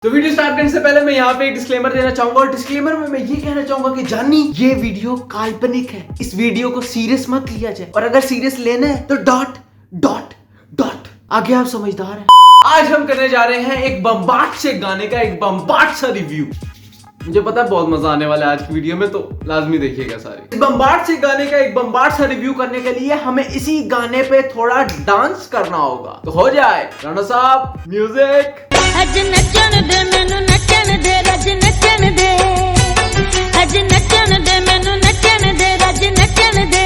तो video start करने से पहले मैं यहाँ पे एक डिस्क्लेमर देना चाहूंगा और डिस्क्लेमर में मैं ये कहना चाहूंगा कि जानी ये वीडियो काल्पनिक है, इस वीडियो को सीरियस मत लिया जाए और अगर सीरियस लेना है तो डॉट डॉट डॉट आगे आप समझदार हैं। आज हम करने जा रहे हैं एक बम्बाट से गाने का एक बम्बाट सा रिव्यू। मुझे पता है बहुत मजा आने वाला है आज की वीडियो में, तो लाजमी देखिएगा सारे। इस बम्बाट से गाने का एक बम्बाट सा रिव्यू करने के लिए हमें इसी गाने पे थोड़ा डांस करना होगा, तो हो जाए। राणा साहब म्यूजिक। अज नचन दे मैनू नचन दे रज नचन दे, अज नचन दे मैनू नचन दे रज नचन दे,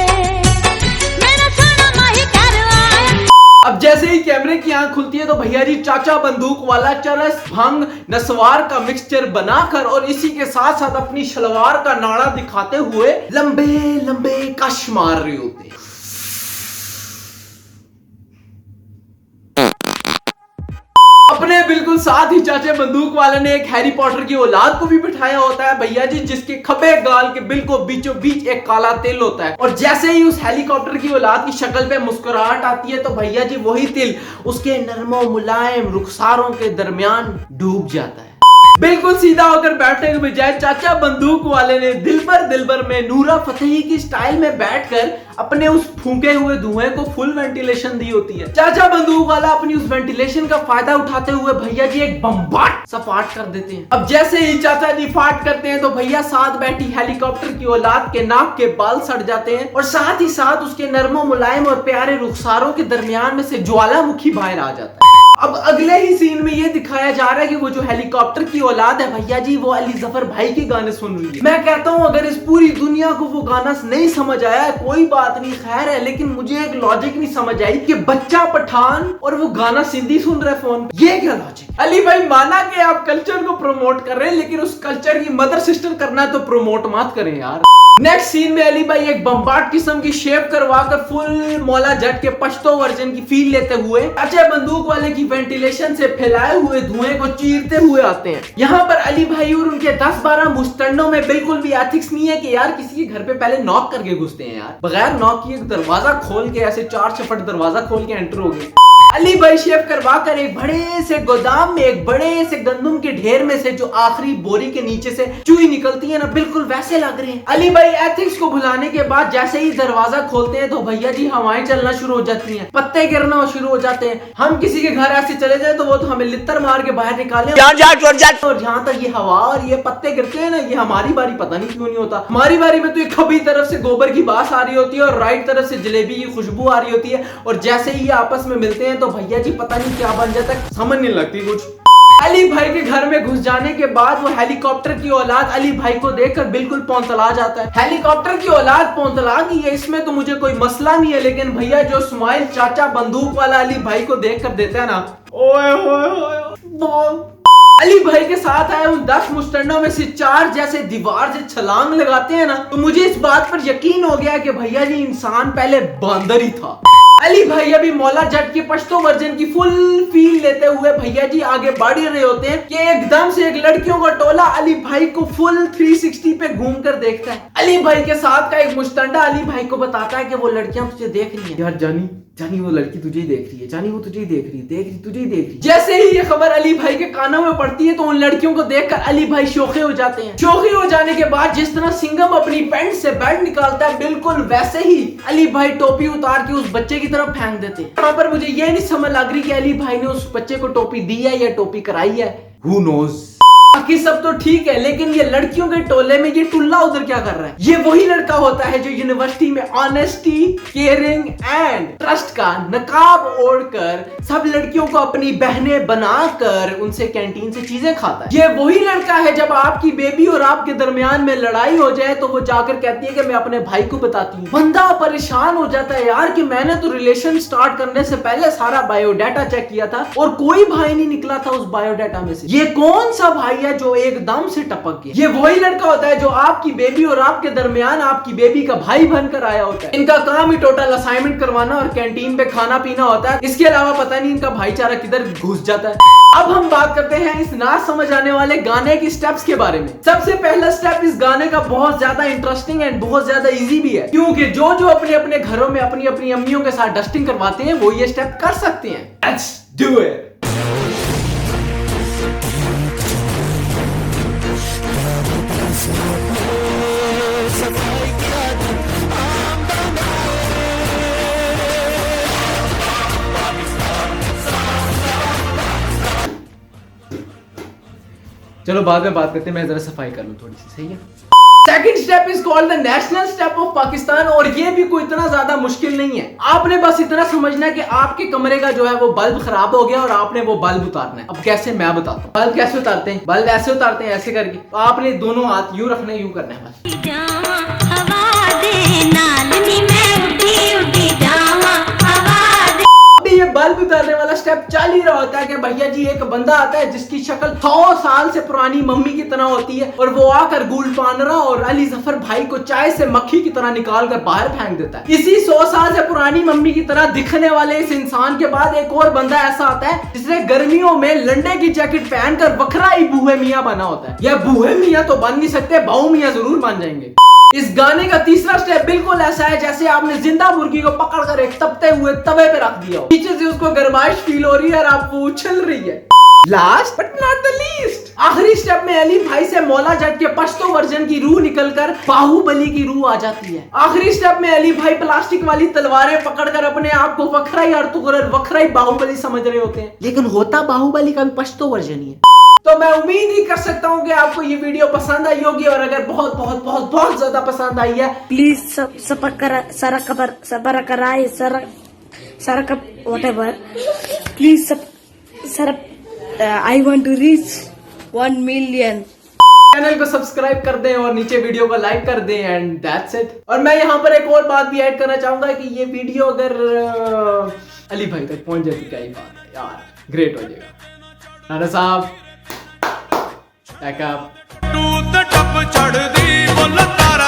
मेरा सोना माही करवाया। अब जैसे ही कैमरे की आंख खुलती है तो भैया जी चाचा बंदूक वाला चरस भंग नस्वार का मिक्सचर बनाकर और इसी के साथ साथ अपनी शलवार का नाड़ा दिखाते हुए लंबे लंबे कश मार रहे होते हैं। अपने बिल्कुल साथ ही चाचे बंदूक वाले ने एक हैरी पॉटर की औलाद को भी बिठाया होता है भैया जी, जिसके खबे गाल के बिल्कुल बीचों बीच एक काला तिल होता है और जैसे ही उस हेलीकॉप्टर की औलाद की शक्ल पे मुस्कुराहट आती है तो भैया जी वही तिल उसके नरमो मुलायम रुखसारों के दरमियान डूब जाता है। बिल्कुल सीधा होकर बैठने के बजाय चाचा बंदूक वाले ने दिलबर में नूरा फतेही की स्टाइल में बैठकर अपने उस फूंके हुए धुएं को फुल वेंटिलेशन दी होती है। चाचा बंदूक वाला अपनी उस वेंटिलेशन का फायदा उठाते हुए भैया जी एक बम्बाट सा फाट कर देते हैं। अब जैसे ही चाचा जी फाट करते हैं तो भैया साथ बैठी हेलीकॉप्टर की औलाद के नाक के बाल सड़ जाते हैं और साथ ही साथ उसके नरमो मुलायम और प्यारे रुखसारों के दरमियान में से ज्वालामुखी बाहर आ जाता है। अब अगले ही सीन में ये दिखाया जा रहा है कि वो जो हेलीकॉप्टर की औलाद है भैया जी वो अली जफर भाई के गाने सुन रही है। मैं कहता हूँ अगर इस पूरी दुनिया को वो गाना नहीं समझ आया कोई बात नहीं, खैर है, लेकिन मुझे एक लॉजिक नहीं समझ आई कि बच्चा पठान और वो गाना सिंधी सुन रहे फोन, ये क्या लॉजिक। अली भाई माना कि आप कल्चर को प्रमोट कर रहे हैं लेकिन उस कल्चर की मदर सिस्टर करना है तो प्रमोट मत करें यार। नेक्स्ट सीन में अली भाई एक बम्बाट किस्म की शेव करवाकर फुल मौला जट के पश्तो वर्जन की फील लेते हुए चाचा बंदूक वाले की वेंटिलेशन से फैलाए हुए धुएं को चीरते हुए आते हैं। यहाँ पर अली भाई और उनके 10-12 मुस्तंडों में बिल्कुल भी एथिक्स नहीं है कि यार किसी के घर पे पहले नॉक करके घुसते हैं यार, बगैर नॉक किए दरवाजा खोल के ऐसे 4 चपट दरवाजा खोल के एंटर हो गए। अली भाई शेव करवाकर एक बड़े से गोदाम में एक बड़े से गंदम के ढेर में से जो आखिरी बोरी के नीचे से चुई निकलती है ना, बिल्कुल वैसे लग रहे हैं। अली भाई एथिक्स को भुलाने के बाद जैसे ही दरवाजा खोलते हैं तो भैया जी हवाएं चलना शुरू हो जाती हैं, पत्ते गिरना शुरू हो जाते हैं। हम किसी के घर ऐसे चले जाए तो वो तो हमें लित्तर मार के बाहर निकाले और जहाँ तक ये हवा और ये पत्ते गिरते हैं ना, ये हमारी बारी पता नहीं क्यों नहीं होता। हमारी बारी में तो एक खबी तरफ से गोबर की बास आ रही होती है और राइट तरफ से जलेबी की खुशबू आ रही होती है और जैसे ही ये आपस में मिलते हैं तो भैया जी पता नहीं क्या बन जाता है, समझ नहीं लगती कुछ। अली भाई के घर में घुस जाने के बाद वो हेलीकॉप्टर की औलाद अली भाई को देखकर बिल्कुल पौंतला जाता है। हेलीकॉप्टर की औलाद पौंतला गई है इसमें तो मुझे कोई मसला नहीं है, लेकिन भैया जो स्माइल चाचा बंदूक वाला अली भाई को देखकर देता है ना, ओए ओए अली भाई के साथ आए उन 10 मुस्टंडों में से 4 जैसे दीवार से छलांग लगाते हैं ना, तो मुझे इस बात पर यकीन हो गया कि भैया जी इंसान पहले बंदर ही था। अली भाई अभी मौला जट के पश्तो वर्जन की फुल फील लेते हुए भैया जी आगे बढ़ रहे होते हैं कि एकदम से एक लड़कियों का टोला अली भाई को फुल 360 पे घूम कर देखता है। अली भाई के साथ का एक मुस्तंडा अली भाई को बताता है कि वो लड़कियां तुझे देख रही हैं। यार जानी वो लड़की तुझे ही देख रही है, जानी वो तुझे ही देख रही है। जैसे ही ये खबर अली भाई के कानों में पड़ती है तो उन लड़कियों को देखकर अली भाई शोखे हो जाते हैं। शोखे हो जाने के बाद जिस तरह सिंघम अपनी पैंट से बेल्ट निकालता है बिल्कुल वैसे ही अली भाई टोपी उतार के उस बच्चे की तरफ फेंक देते हैं। यहाँ पर मुझे ये नहीं समझ लग रही कि अली भाई ने उस बच्चे को टोपी दी है या टोपी कराई है, हु नोज। बाकी सब तो ठीक है लेकिन ये लड़कियों के टोले में ये टुल्ला उधर क्या कर रहा है। ये वही लड़का होता है जो यूनिवर्सिटी में ऑनेस्टी, केयरिंग एंड ट्रस्ट का नकाब ओढ़कर सब लड़कियों को अपनी बहनें बनाकर उनसे कैंटीन से चीजें खाता है। ये वही लड़का है जब आपकी बेबी और आपके दरमियान में लड़ाई हो जाए तो वो जाकर कहती है कि मैं अपने भाई को बताती हूँ। बंदा परेशान हो जाता है यार कि मैंने तो रिलेशन स्टार्ट करने से पहले सारा बायोडाटा चेक किया था और कोई भाई नहीं निकला था उस बायोडाटा में से। ये कौन सा भाई जो एकदम से टपक गया। ये वही लड़का होता है जो आपकी बेबी और आपके दरमियान आपकी बेबी का भाई बनकर आया होता है। इनका काम ही टोटल असाइनमेंट करवाना और कैंटीन पे खाना पीना होता है, इसके अलावा पता नहीं इनका भाईचारा किधर घुस जाता है। अब हम बात करते हैं इस ना समझ आने वाले गाने की स्टेप्स के बारे में। सबसे पहला स्टेप इस गाने का बहुत ज्यादा इंटरेस्टिंग एंड बहुत ज्यादा इजी भी है, क्योंकि जो अपने अपने घरों में अपनी अपनी अम्मियों के साथ डस्टिंग करवाते हैं वो ये स्टेप कर सकते हैं। Let's do it. चलो बाद में बात करते हैं, मैं जरा सफाई कर लूं थोड़ी सी, सही है। Second step is called the national step of Pakistan, और ये भी कोई इतना ज्यादा मुश्किल नहीं है। आपने बस इतना समझना है कि आपके कमरे का जो है वो बल्ब खराब हो गया और आपने वो बल्ब उतारना है। अब कैसे, मैं बताता हूँ। बल्ब कैसे उतारते हैं? बल्ब ऐसे उतारते हैं, ऐसे करके। तो आपने दोनों हाथ यूं रखने, यूं करना है बस। ये बल्ब उतारने वाला स्टेप चल ही रहा होता है कि भैया जी एक बंदा आता है जिसकी शक्ल 100 साल से पुरानी मम्मी की तरह होती है, और वो आकर गुलपानरा और अली जफर भाई को चाय से मक्खी की तरह निकाल कर बाहर फेंक देता है। इसी 100 साल से पुरानी मम्मी की तरह दिखने वाले इस इंसान के बाद एक और बंदा ऐसा आता है जिसने गर्मियों में लंडे की जैकेट पहनकर बखरा ही बूहे मियाँ बना होता है। यह बूहे मियाँ तो बन नहीं सकते, बाऊ मियाँ जरूर बन जाएंगे। इस गाने का तीसरा स्टेप बिल्कुल ऐसा है जैसे आपने जिंदा मुर्गी को पकड़कर एक तपते हुए तवे पे रख दिया हो, पीछे से उसको गर्माइश फील हो रही है और आपको उछल रही है। Last but not the least, आखिरी स्टेप में अली भाई से मौला जट के पश्तो वर्जन की रूह निकलकर बाहुबली की रूह आ जाती है। आखिरी स्टेप में अली भाई प्लास्टिक वाली तलवारें पकड़कर अपने आप को वखराई अर्तुगरुल वखराई बाहुबली समझ रहे होते हैं, लेकिन होता बाहुबली का भी पश्तो वर्जन ही है। तो मैं उम्मीद ही कर सकता हूँ कि आपको ये वीडियो पसंद आई होगी, और अगर बहुत बहुत बहुत बहुत ज्यादा पसंद आई है, please please I want to reach 1 million. Channel को सब्सक्राइब कर दें और नीचे वीडियो को लाइक कर दें, एंड दैट्स इट। और मैं यहाँ पर एक और बात भी ऐड करना चाहूंगा कि ये वीडियो अगर अली भाई तक पहुंच जाती, क्या ही बात है यार, ग्रेट हो जाएगा। राणा साहब टैकअप। टूट टप चढ़ दी बोल तारा